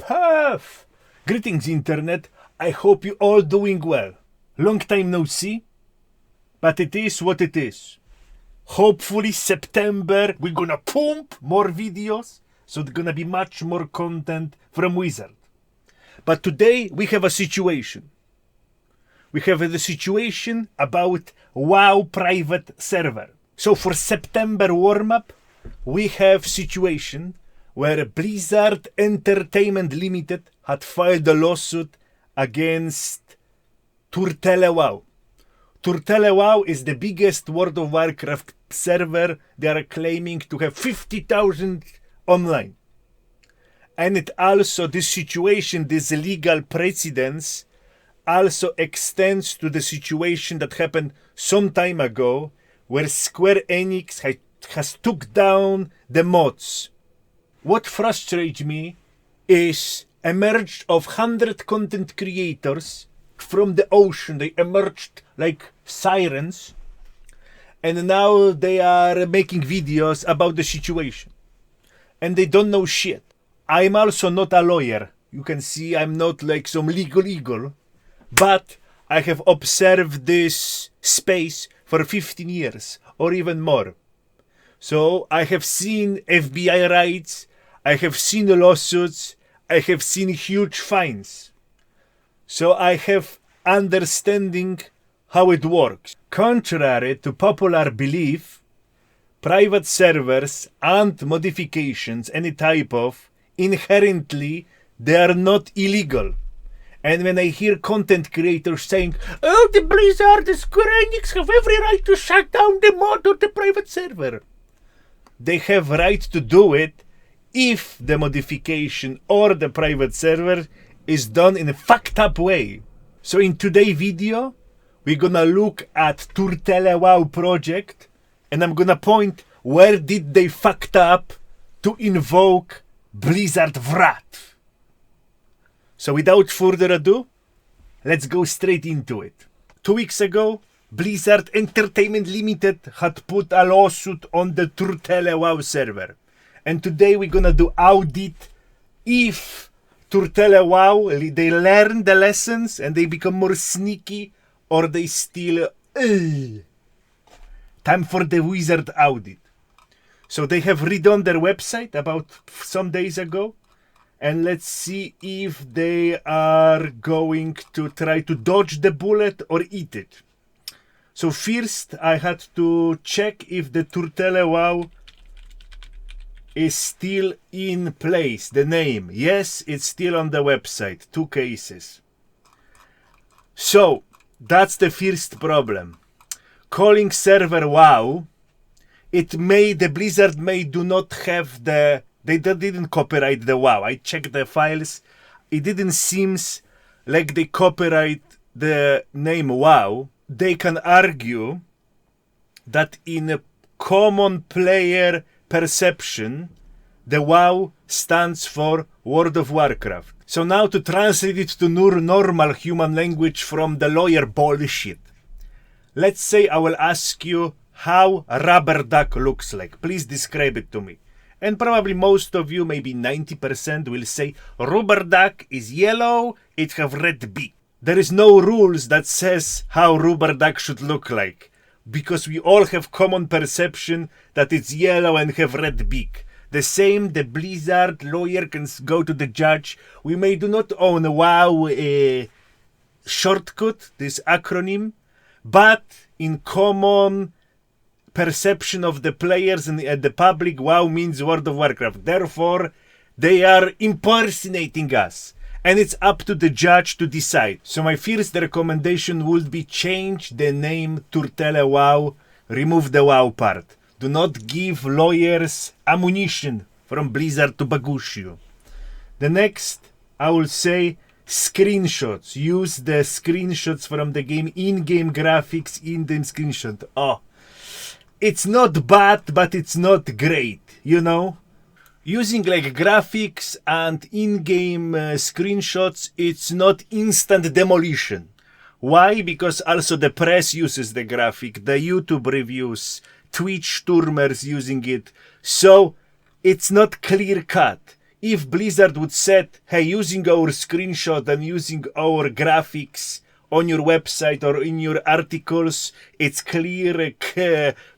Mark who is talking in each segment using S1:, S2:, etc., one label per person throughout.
S1: have. Greetings, Internet. I hope you all doing well. Long time no see, but it is what it is. Hopefully September we're gonna pump more videos, so there's gonna be much more content from Wizard. But today we have a situation. We have the situation about WoW private server. So for September warm-up, we have situation where Blizzard Entertainment Limited had filed a lawsuit against Turtele WoW. Turtele WoW is the biggest World of Warcraft server. They are claiming to have 50,000 online. And it also, this situation, this legal precedence, also extends to the situation that happened some time ago, where Square Enix has took down the mods. What frustrates me is emerged of 100 content creators from the ocean. They emerged like sirens, and now they are making videos about the situation. And they don't know shit. I'm also not a lawyer. You can see I'm not like some legal eagle, but I have observed this space for 15 years or even more. So I have seen FBI raids, I have seen lawsuits, I have seen huge fines. So I have understanding how it works. Contrary to popular belief, private servers and modifications, any type of, inherently, they are not illegal. And when I hear content creators saying, oh, the Blizzard, the Square Enix have every right to shut down the mod or the private server. They have right to do it if the modification or the private server is done in a fucked up way. So in today's video, we're gonna look at Turtele WoW project, and I'm gonna point where did they fucked up to invoke Blizzard wrath. So without further ado, let's go straight into it. 2 weeks ago, Blizzard Entertainment Limited had put a lawsuit on the Turtele WoW server. And today we're gonna do audit if Turtele WoW, they learn the lessons and they become more sneaky, or they still... Time for the Wizard audit. So they have redone their website about some days ago. And let's see if they are going to try to dodge the bullet or eat it. So first I had to check if the Turtele WoW is still in place. The name. Yes, it's still on the website. 2 cases. So that's the first problem. Calling server WoW, the Blizzard may do not have the... They didn't copyright the WoW. I checked the files. It didn't seem like they copyright the name WoW. They can argue that in a common player perception, the WoW stands for World of Warcraft. So now to translate it to normal human language from the lawyer bullshit. Let's say I will ask you how a rubber duck looks like. Please describe it to me. And probably most of you, maybe 90%, will say rubber duck is yellow, it have red beak. There is no rules that says how rubber duck should look like, because we all have common perception that it's yellow and have red beak. The same, the Blizzard lawyer can go to the judge. We may do not own a WoW shortcut, this acronym, but in common perception of the players and the public, WoW means World of Warcraft. Therefore, they are impersonating us. And it's up to the judge to decide. So my first recommendation would be change the name Turtele WoW, remove the WoW part. Do not give lawyers ammunition from Blizzard to bagush you. The next, I will say screenshots. Use the screenshots from the game, in-game graphics, in-game screenshot. Oh. It's not bad, but it's not great, you know? Using like graphics and in-game screenshots, it's not instant demolition. Why? Because also the press uses the graphic, the YouTube reviews, Twitch streamers using it. So it's not clear cut. if Blizzard would said, hey, using our screenshot and using our graphics on your website or in your articles, it's clear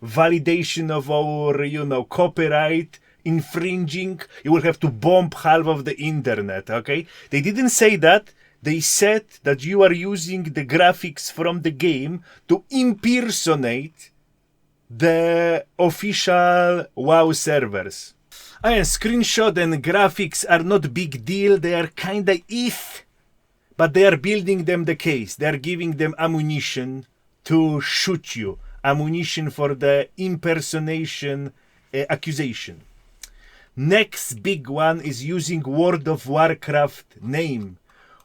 S1: validation of our, copyright infringing, you will have to bomb half of the internet, okay? They didn't say that. They said that you are using the graphics from the game to impersonate the official WoW servers. And screenshot and graphics are not big deal. They are kinda but they are building them the case. They are giving them ammunition to shoot you. Ammunition for the impersonation accusation. Next big one is using World of Warcraft name.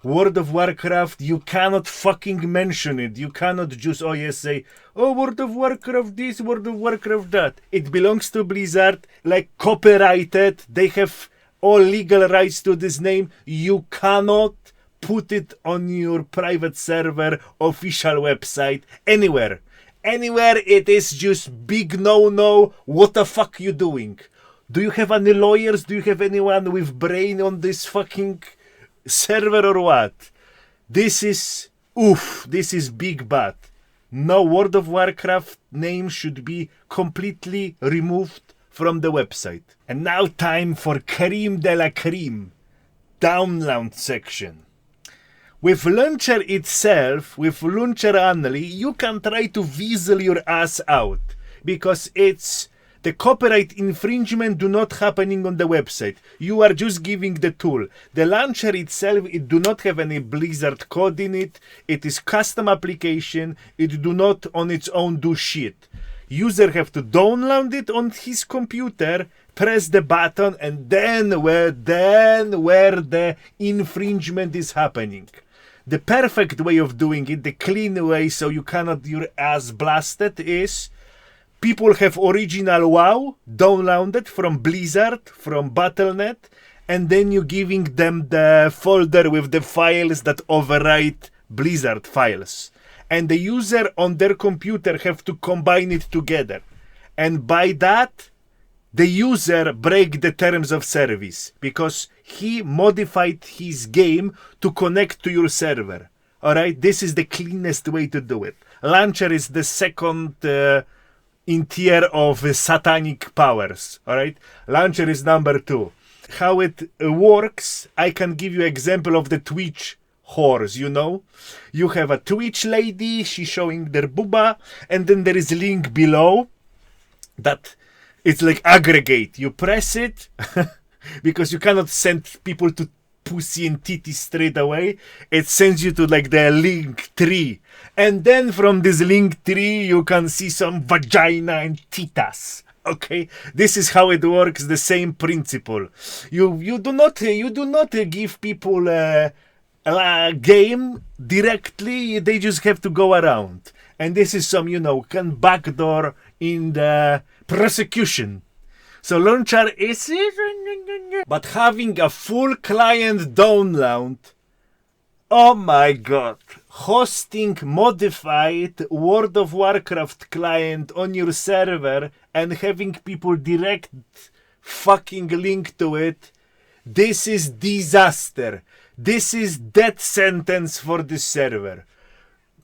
S1: World of Warcraft, you cannot fucking mention it. You cannot just, say, World of Warcraft this, World of Warcraft that. It belongs to Blizzard, like copyrighted. They have all legal rights to this name. You cannot put it on your private server, official website, anywhere. Anywhere it is just big no-no. What the fuck you doing? Do you have any lawyers? Do you have anyone with brain on this fucking server or what? This is big bad. No, World of Warcraft name should be completely removed from the website. And now time for creme de la creme, download section. With launcher itself, with launcher only, you can try to weasel your ass out because it's the copyright infringement do not happening on the website. You are just giving the tool. The launcher itself, it do not have any Blizzard code in it. It is custom application. It do not on its own do shit. User have to download it on his computer, press the button, and then where the infringement is happening. The perfect way of doing it, the clean way so you cannot your ass blasted is people have original WoW downloaded from Blizzard, from Battle.net, and then you're giving them the folder with the files that overwrite Blizzard files. And the user on their computer have to combine it together. And by that, the user break the terms of service because he modified his game to connect to your server. Alright, this is the cleanest way to do it. Launcher is the second in tier of satanic powers. Alright, launcher is number 2. How it works, I can give you example of the Twitch whores, You have a Twitch lady, she's showing their booba, and then there is a link below that it's like aggregate. You press it because you cannot send people to pussy and titty straight away. It sends you to like the link tree. And then from this link tree, you can see some vagina and titas. Okay, this is how it works. The same principle. You do not give people a game directly. They just have to go around. And this is some can backdoor in the prosecution. So launcher is, but having a full client download, oh my god, hosting modified World of Warcraft client on your server and having people direct fucking link to it, this is disaster. This is death sentence for this server.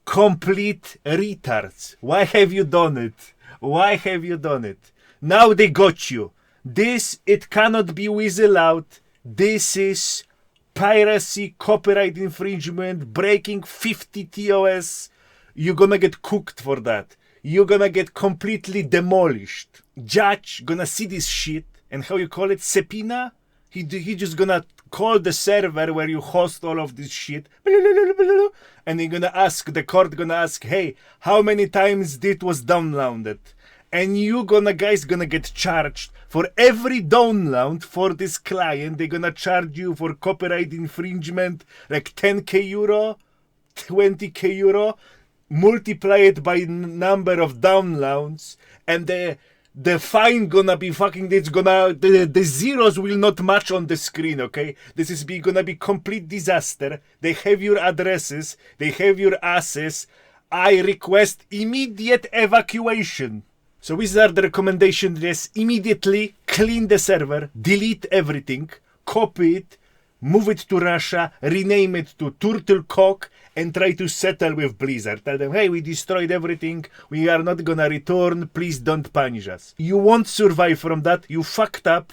S1: Complete retards. Why have you done it? Why have you done it? Now they got you. This, it cannot be whistled out. This is piracy, copyright infringement, breaking 50 TOS. You're gonna get cooked for that. You're gonna get completely demolished. Judge gonna see this shit, and how you call it, subpoena? He just gonna call the server where you host all of this shit, and they're gonna ask, the court gonna ask, hey, how many times this was downloaded? And you guys gonna get charged for every download for this client. They're gonna charge you for copyright infringement like 10k euro, 20k euro, multiply it by number of downloads, and the fine gonna be fucking, the zeros will not match on the screen, okay? This is gonna be complete disaster. They have your addresses, they have your asses. I request immediate evacuation. So these are the recommendations. Yes, immediately clean the server, delete everything, copy it, move it to Russia, rename it to Turtele, and try to settle with Blizzard. Tell them, hey, we destroyed everything. We are not gonna return. Please don't punish us. You won't survive from that. You fucked up.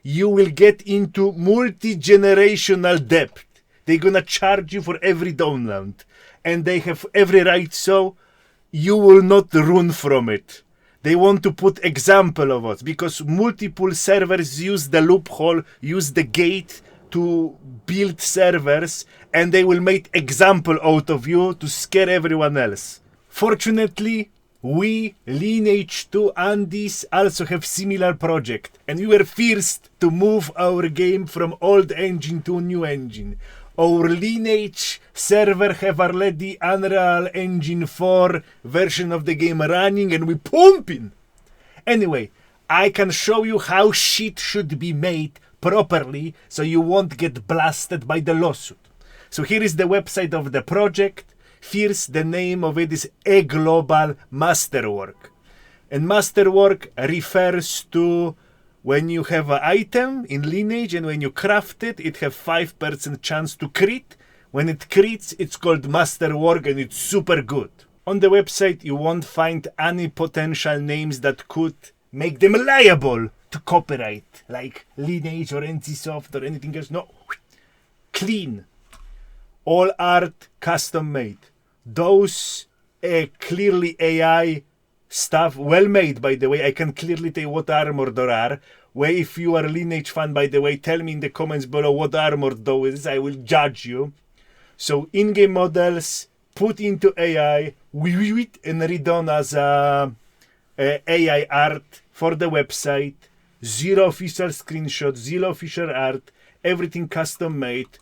S1: You will get into multi-generational debt. They're gonna charge you for every download. And they have every right, so you will not run from it. They want to put example of us because multiple servers use the loophole, use the gate to build servers, and they will make example out of you to scare everyone else. Fortunately, we, Lineage 2 and this also have similar project, and we were first to move our game from old engine to new engine. Our Lineage server have already Unreal Engine 4 version of the game running, and we pumping. Anyway, I can show you how shit should be made properly so you won't get blasted by the lawsuit. So here is the website of the project. First, the name of it is A Global Masterwork. And Masterwork refers to when you have an item in Lineage and when you craft it, it have 5% chance to crit. When it crits, it's called Masterwork and it's super good. On the website, you won't find any potential names that could make them liable to copyright, like Lineage or NCSoft or anything else. No, clean. All art custom made. Those clearly AI stuff, well made by the way. I can clearly tell what armor there are. Where if you are a Lineage fan, by the way, tell me in the comments below what armor those is. I will judge you. So in-game models put into AI and redone as AI art for the website. Zero official screenshots, zero official art, everything custom made.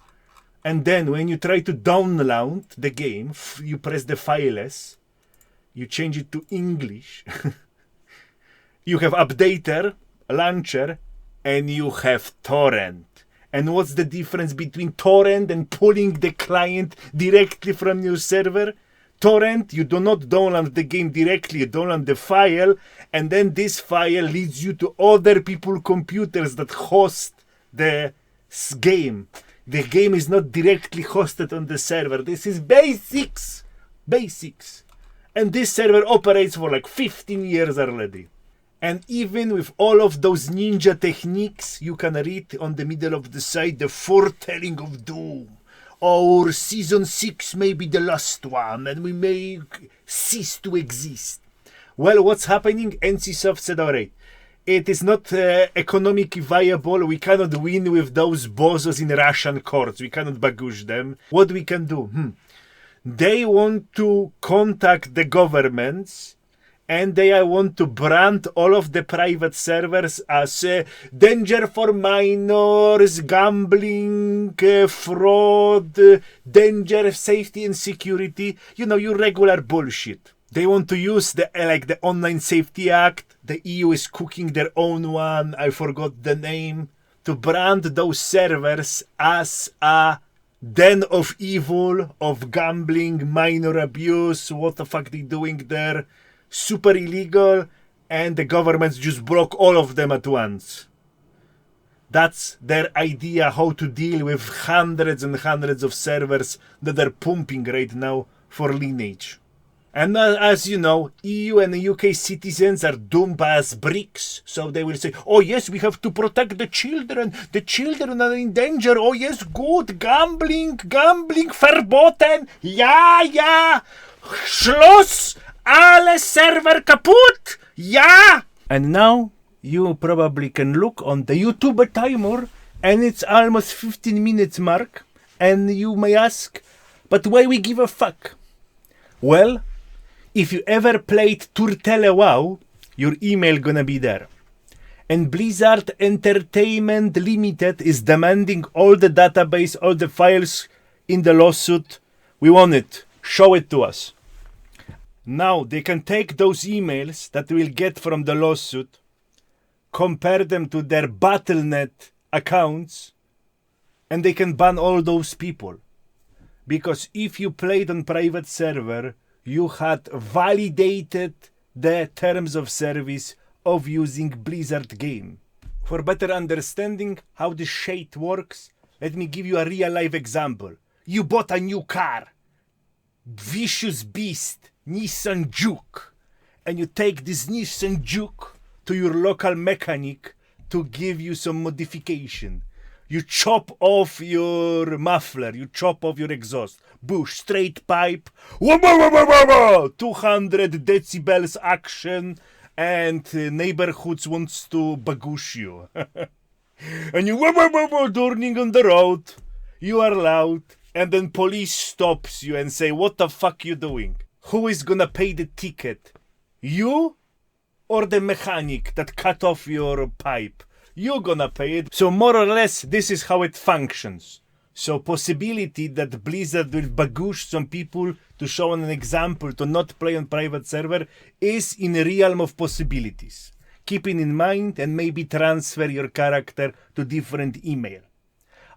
S1: And then when you try to download the game, you press the file S, you change it to English. You have updater, launcher, and you have torrent. And what's the difference between torrent and pulling the client directly from your server? Torrent, you do not download the game directly, you download the file, and then this file leads you to other people's computers that host the game. The game is not directly hosted on the server. This is basics. Basics. And this server operates for like 15 years already. And even with all of those ninja techniques, you can read on the middle of the site the foretelling of doom. Or season 6 may be the last one and we may cease to exist. Well, what's happening? NCSoft said, alright, it is not economically viable. We cannot win with those bosses in Russian courts. We cannot bagush them. What we can do? They want to contact the governments and they want to brand all of the private servers as danger for minors, gambling, fraud, danger, safety and security. You know, your regular bullshit. They want to use the Online Safety Act. The EU is cooking their own one. I forgot the name. To brand those servers as a den of evil, of gambling, minor abuse. What the fuck they doing there? Super illegal, and the governments just broke all of them at once. That's their idea how to deal with hundreds and hundreds of servers that are pumping right now for Lineage. And as you know, EU and UK citizens are doomed as bricks, so they will say, oh yes, we have to protect the children are in danger, oh yes, good, gambling, verboten, ja, Schluss! Alle Server kaputt! Ja! And now you probably can look on the YouTube timer and it's almost 15 minutes mark and you may ask, but why we give a fuck? Well, if you ever played Turtele WoW, your email gonna be there. And Blizzard Entertainment Limited is demanding all the database, all the files in the lawsuit. We want it. Show it to us. Now they can take those emails that we'll get from the lawsuit, compare them to their Battle.net accounts, and they can ban all those people. Because if you played on private server, you had validated the terms of service of using Blizzard game. For better understanding how this shit works, let me give you a real life example. You bought a new car. Vicious beast, Nissan Juke. And you take this Nissan Juke to your local mechanic to give you some modification. You chop off your muffler, you chop off your exhaust. Bush, straight pipe, 200 decibels action, and neighborhoods wants to bagoosh you. And you turning on the road, you are loud, and then police stops you and say, what the fuck you doing? Who is gonna pay the ticket? You or the mechanic that cut off your pipe? You're gonna pay it. So more or less, this is how it functions. So possibility that Blizzard will bagoosh some people to show an example to not play on private server is in the realm of possibilities. Keeping in mind and maybe transfer your character to different email.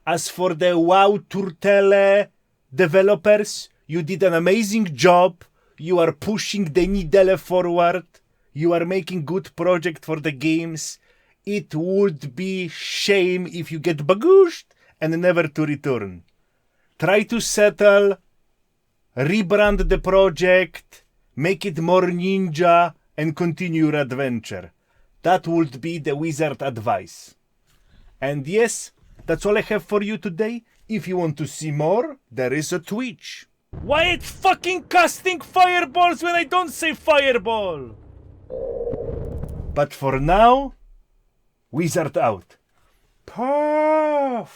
S1: As for the WoW Turtele developers, you did an amazing job. You are pushing the needle forward. You are making good project for the games. It would be shame if you get bagooshed and never to return. Try to settle, rebrand the project, make it more ninja, and continue your adventure. That would be the wizard advice. And yes, that's all I have for you today. If you want to see more, there is a Twitch. Why it's fucking casting fireballs when I don't say fireball? But for now, wizard out. Puff!